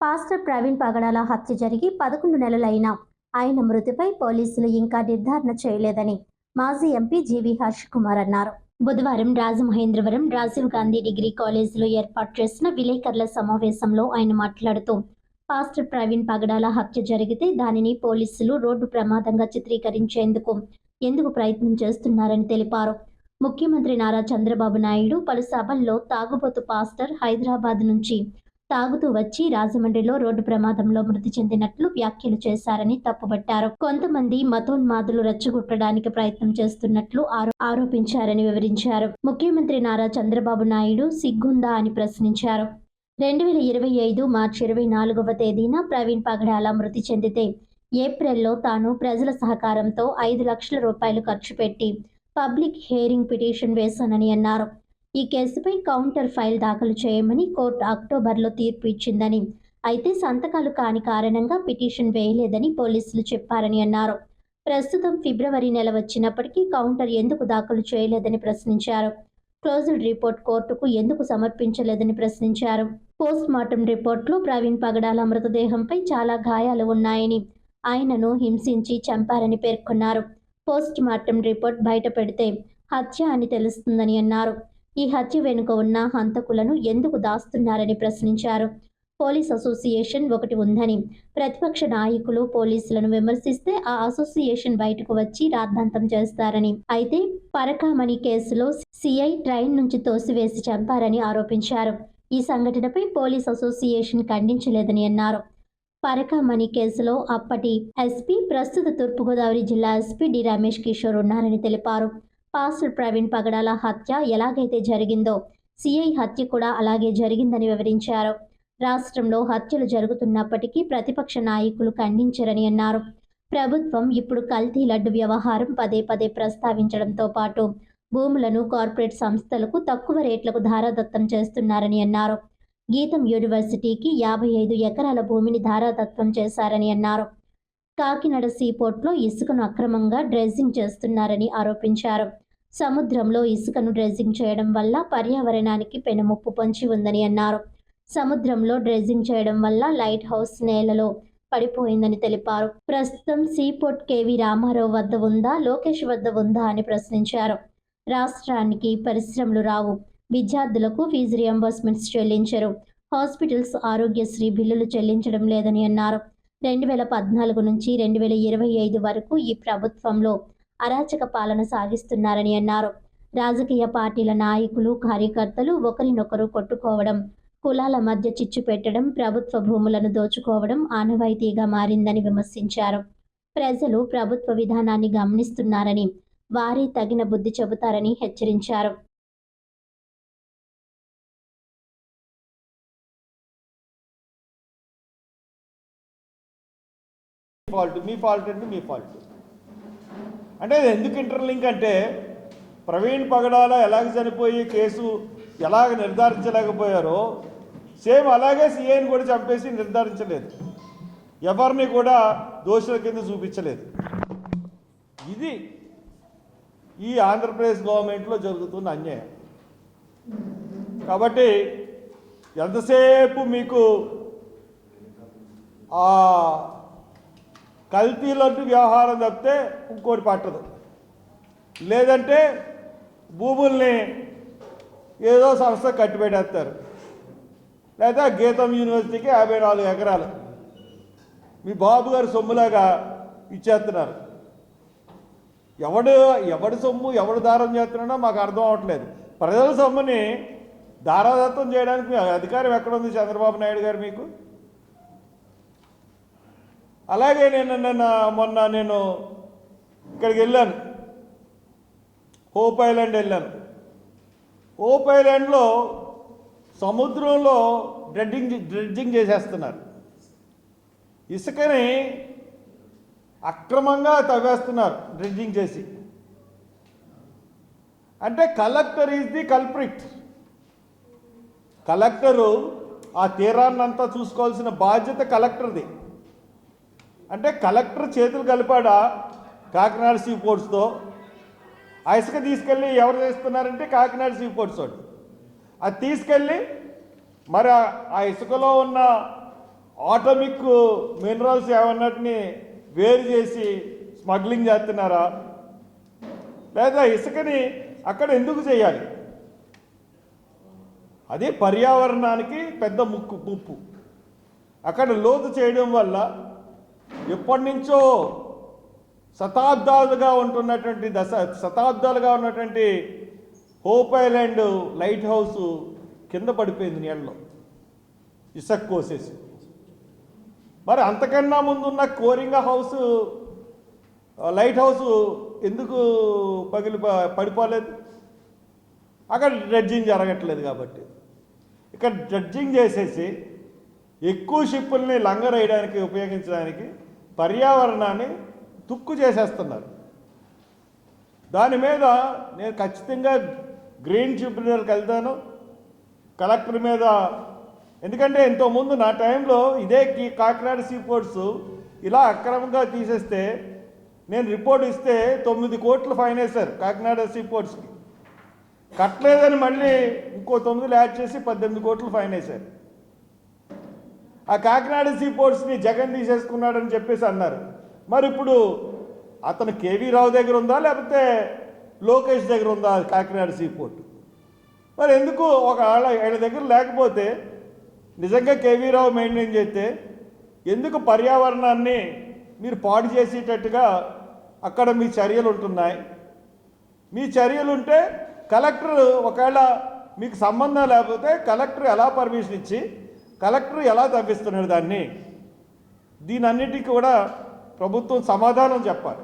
Pastor Praveen పగడాల హత్య జరిగి 11 నెలలైనా ఆయన మృతిపై పోలీసులు ఇంకా నిర్ధారణ చేయలేదని మాజీ ఎంపీ జీవి హర్ష్ కుమార్ అన్నారు. బుధవారం రాజమహేంద్రవరం రాజీవ్ గాంధీ డిగ్రీ కాలేజీలో ఏర్పాటు చేసిన విలేకరుల సమావేశంలో ఆయన మాట్లాడుతూ, పాస్టర్ ప్రవీణ్ పగడాల హత్య జరిగితే దానిని పోలీసులు రోడ్డు ప్రమాదంగా చిత్రీకరించేందుకు ఎందుకు ప్రయత్నం చేస్తున్నారని తెలిపారు. ముఖ్యమంత్రి నారా చంద్రబాబు నాయుడు పలు సభల్లో తాగుబోతు పాస్టర్ హైదరాబాద్ నుంచి తాగుతూ వచ్చి రాజమండ్రిలో రోడ్డు ప్రమాదంలో మృతి చెందినట్లు వ్యాఖ్యలు చేశారని తప్పుబట్టారు. కొంతమంది మతోన్మాదులు రెచ్చగొట్టడానికి ప్రయత్నం చేస్తున్నట్లు ఆరోపించారని వివరించారు. ముఖ్యమంత్రి నారా చంద్రబాబు నాయుడు సిగ్గుందా అని ప్రశ్నించారు. 2025 మార్చి 24వ తేదీన ప్రవీణ్ పగడాల మృతి చెందితే ఏప్రిల్లో తాను ప్రజల సహకారంతో 5 లక్షల రూపాయలు ఖర్చు పెట్టి పబ్లిక్ హియరింగ్ పిటిషన్ వేశానని అన్నారు. ఈ కేసుపై కౌంటర్ ఫైల్ దాఖలు చేయమని కోర్టు అక్టోబర్లో తీర్పు ఇచ్చిందని, అయితే సంతకాలు కాని కారణంగా పిటిషన్ వేయలేదని పోలీసులు చెప్పారని అన్నారు. ప్రస్తుతం ఫిబ్రవరి నెల వచ్చినప్పటికీ కౌంటర్ ఎందుకు దాఖలు చేయలేదని ప్రశ్నించారు. క్లోజ్డ్ రిపోర్ట్ కోర్టుకు ఎందుకు సమర్పించలేదని ప్రశ్నించారు. పోస్ట్ మార్టం రిపోర్ట్లో ప్రవీణ్ పగడాల మృతదేహంపై చాలా గాయాలు ఉన్నాయని, ఆయనను హింసించి చంపారని పేర్కొన్నారు. పోస్ట్ మార్టం రిపోర్ట్ బయట పెడితే హత్య అని తెలుస్తుందని అన్నారు. ఈ హత్య వెనుక ఉన్న హంతకులను ఎందుకు దాస్తున్నారని ప్రశ్నించారు. పోలీస్ అసోసియేషన్ ఒకటి ఉందని, ప్రతిపక్ష నాయకులు పోలీసులను విమర్శిస్తే ఆ అసోసియేషన్ బయటకు వచ్చి రాద్ధాంతం చేస్తారని, అయితే పరకామణి కేసులో సిఐ ట్రైన్ నుంచి తోసివేసి చంపారని ఆరోపించారు. ఈ సంఘటనపై పోలీస్ అసోసియేషన్ ఖండించలేదని అన్నారు. పరకామణి కేసులో అప్పటి ఎస్పీ, ప్రస్తుత తూర్పుగోదావరి జిల్లా ఎస్పీ డి రమేష్ కిషోర్ ఉన్నారని తెలిపారు. పాస్టర్ ప్రవీణ్ పగడాల హత్య ఎలాగైతే జరిగిందో సిఐ హత్య కూడా అలాగే జరిగిందని వివరించారు. రాష్ట్రంలో హత్యలు జరుగుతున్నప్పటికీ ప్రతిపక్ష నాయకులు ఖండించరని అన్నారు. ప్రభుత్వం ఇప్పుడు కల్తీ లడ్డు వ్యవహారం పదే పదే ప్రస్తావించడంతో పాటు భూములను కార్పొరేట్ సంస్థలకు తక్కువ రేట్లకు ధారాదత్తం చేస్తున్నారని అన్నారు. గీతం యూనివర్సిటీకి 55 ఎకరాల భూమిని ధారాదత్తం చేశారని అన్నారు. కాకినాడ సీపోర్ట్లో ఇసుకను అక్రమంగా డ్రెడ్జింగ్ చేస్తున్నారని ఆరోపించారు. సముద్రంలో ఇసుకను డ్రెడ్జింగ్ చేయడం వల్ల పర్యావరణానికి పెనుముప్పు పొంచి ఉందని అన్నారు. సముద్రంలో డ్రెడ్జింగ్ చేయడం వల్ల లైట్ హౌస్ నేలలో పడిపోయిందని తెలిపారు. ప్రస్తుతం సీపోర్ట్ కేవీ రామారావు వద్ద ఉందా, లోకేష్ వద్ద ఉందా అని ప్రశ్నించారు. రాష్ట్రానికి పరిశ్రమలు రావు, విద్యార్థులకు ఫీజు రియంబర్స్మెంట్స్ చెల్లించరు, హాస్పిటల్స్ ఆరోగ్యశ్రీ బిల్లులు చెల్లించడం లేదని అన్నారు. 2014 నుంచి 2025 వరకు ఈ ప్రభుత్వంలో అరాచక పాలన సాగిస్తున్నారని అన్నారు. రాజకీయ పార్టీల నాయకులు, కార్యకర్తలు ఒకరినొకరు కొట్టుకోవడం, కులాల మధ్య చిచ్చు పెట్టడం, ప్రభుత్వ భూములను దోచుకోవడం ఆనవాయితీగా మారిందని విమర్శించారు. ప్రజలు ప్రభుత్వ విధానాన్ని గమనిస్తున్నారని, వారే తగిన బుద్ధి చెబుతారని హెచ్చరించారు. మీ ఫాల్ట్ అంటే మీ ఫాల్ట్ అంటే ఎందుకు ఇంటర్లింక్ అంటే ప్రవీణ్ పగడాల ఎలాగ చనిపోయి కేసు ఎలాగ నిర్ధారించలేకపోయారో సేమ్ అలాగే సిఐని కూడా చంపేసి నిర్ధారించలేదు, ఎవరిని కూడా దోషుల కింద చూపించలేదు. ఇది ఈ ఆంధ్రప్రదేశ్ గవర్నమెంట్లో జరుగుతున్న అన్యాయం. కాబట్టి ఎంతసేపు మీకు ఆ కల్తీలంటూ వ్యవహారం తప్పితే ఇంకోటి పట్టదు. లేదంటే భూముల్ని ఏదో సంస్థ కట్టిపెట్టేస్తారు, లేదా గీతం యూనివర్సిటీకి 54 ఎకరాలు మీ బాబు గారు సొమ్ములాగా ఇచ్చేస్తున్నారు. ఎవడి సొమ్ము ఎవడు దారం చేస్తున్నాడో మాకు అర్థం అవ్వట్లేదు. ప్రజల సొమ్ముని దారాదత్తం చేయడానికి మీ అధికారం ఎక్కడుంది చంద్రబాబు నాయుడు గారు మీకు? అలాగే మొన్న నేను ఇక్కడికి వెళ్ళాను, హోప్ ఐలాండ్ వెళ్ళాను. హోప్ ఐలాండ్లో సముద్రంలో డ్రెడ్జింగ్ చేసేస్తున్నారు, ఇసుకని అక్రమంగా తవ్వేస్తున్నారు డ్రెడ్జింగ్ చేసి. అంటే collector is the culprit. Collector ఆ తీరాన్నంతా చూసుకోవాల్సిన బాధ్యత కలెక్టర్ది. అంటే కలెక్టర్ చేతులు కలిపాడా కాకినాడ సీ పోర్ట్స్తో? ఆ ఇసుక తీసుకెళ్ళి ఎవరు చేస్తున్నారంటే కాకినాడ సీ పోర్ట్స్. అది తీసుకెళ్ళి మరి ఆ ఇసుకలో ఉన్న ఆటమిక్ మినరల్స్ ఏమన్నటిని వేరు చేసి స్మగ్లింగ్ చేస్తున్నారా, లేదా ఇసుకని అక్కడ ఎందుకు చేయాలి? అదే పర్యావరణానికి పెద్ద ముప్పు. అక్కడ లోతు చేయడం వల్ల ఎప్పటి నుంచో శతాబ్దాలుగా ఉన్నటువంటి హోప్ ఐలాండ్ లైట్ హౌస్ కింద పడిపోయింది నీళ్ళలో, ఇసుక కోసేసి. మరి అంతకన్నా ముందున్న కోరింగ హౌస్ లైట్ హౌస్ ఎందుకు పడిపోలేదు? అక్కడ డ్రెడ్జింగ్ జరగట్లేదు కాబట్టి. ఇక్కడ డ్రెడ్జింగ్ చేసేసి ఎక్కువ షిప్పుల్ని లంగర్ వేయడానికి ఉపయోగించడానికి పర్యావరణాన్ని తుక్కు చేసేస్తున్నారు. దాని మీద నేను ఖచ్చితంగా గ్రీన్ ట్రిబ్యునల్కి వెళ్తాను, కలెక్టర్ మీద. ఎందుకంటే ఎంతోముందు నా టైంలో ఇదే కాకినాడ సీపోర్ట్స్ ఇలా అక్రమంగా తీసేస్తే నేను రిపోర్ట్ ఇస్తే 9 కోట్లు ఫైన్ వేశారు కాకినాడ సీపోర్ట్స్కి. కట్టలేదని మళ్ళీ ఇంకో 9 యాడ్ చేసి 18 కోట్లు ఫైన్ వేశారు. ఆ కాకినాడ సీపోర్ట్స్ని జగన్ తీసేసుకున్నాడని చెప్పేసి అన్నారు. మరి ఇప్పుడు అతను కేవీ రావు దగ్గర ఉందా, లేకపోతే లోకేష్ దగ్గర ఉందా కాకినాడ సీపోర్ట్? మరి ఎందుకు వీళ్ళ దగ్గర లేకపోతే, నిజంగా కేవీ రావు మెయింటైన్ చేస్తే ఎందుకు పర్యావరణాన్ని మీరు పాడు చేసేటట్టుగా అక్కడ మీ చర్యలు ఉంటున్నాయి? మీ చర్యలు ఉంటే కలెక్టర్, ఒకవేళ మీకు సంబంధం లేకపోతే కలెక్టర్ ఎలా పర్మిషన్ ఇచ్చి కలెక్టర్ ఎలా తగ్గిస్తున్నాడు దాన్ని? దీనన్నిటికీ కూడా ప్రభుత్వం సమాధానం చెప్పాలి.